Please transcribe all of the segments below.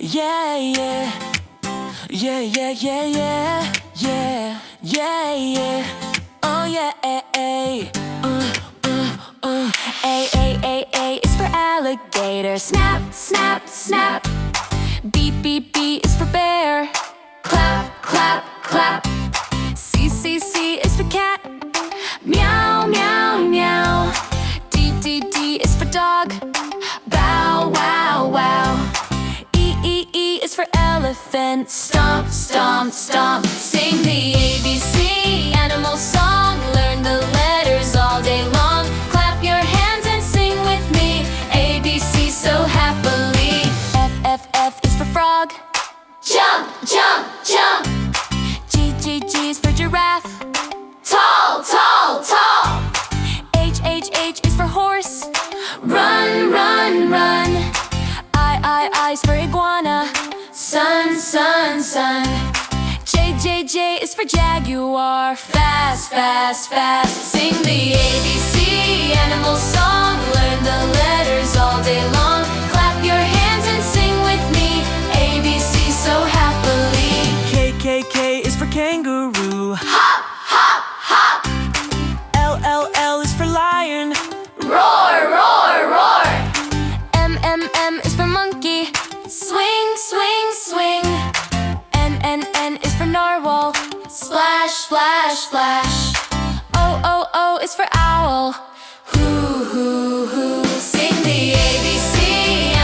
Yeah, yeah. Yeah, yeah, yeah, yeah. Yeah, yeah, yeah. Oh, yeah, A. A is for alligator. Snap, snap, snap. B is for bear. Clap, clap, clap. C is for cat. Meow, meow, meow. D is for dog. Bow, wow, wow. E is for elephant. Stomp, stomp, stomp. Sing the ABC animal song. Learn the letters all day long. Clap your hands and sing with me. ABC so happily. F is for frog. Jump, jump, jump. G is for giraffe. Tall, tall, tall. H is for horse. Run, run, run. I is for iguana. Sun, sun, sun. J is for jaguar. Fast, fast, fast. Sing the ABC animal song. Learn the letters all day long. Clap your hands and sing with me. ABC so happily. K is for kangaroo. Hop, hop, hop. L is for lion. Roar, roar, roar. M is for monkey. Swing, swing, swing. N is for narwhal. Splash, splash, splash. O is for owl. Hoo, hoo, hoo. Sing the ABC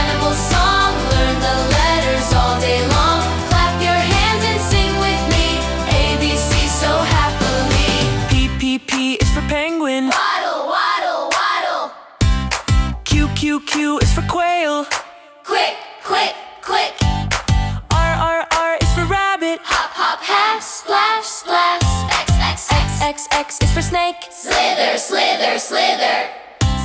animal song. Learn the letters all day long. Clap your hands and sing with me. ABC so happily. P is for penguin. Waddle, waddle, waddle. Q is for quail. Quick, quick, quick. R is for rabbit. Hop, hop, hop. Splash, splash. X is for snake. Slither, slither, slither.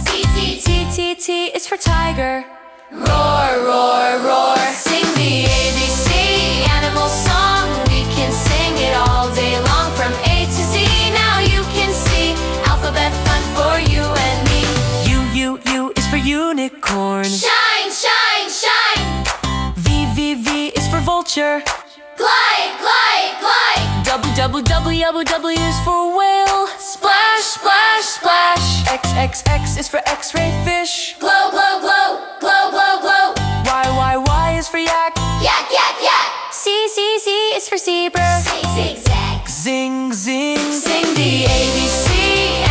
T is for tiger. Roar, roar, roar. Sing the ABC animal song. We can sing it all day long. From A to Z, now you can see. Alphabet fun for you and me. U is for unicorn. Shine, shine, shine. V is for vulture. Glide, glide, glide. W is for whale. Splash, splash, splash. X is for x-ray fish. Glow, glow, glow. Glow, glow, glow. Y is for yak. Yak, yak, yak. Z is for zebra. Zig, zig, zag. Zing, zing. Sing the ABC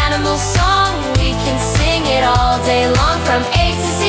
animal song. We can sing it all day long. From A to Z.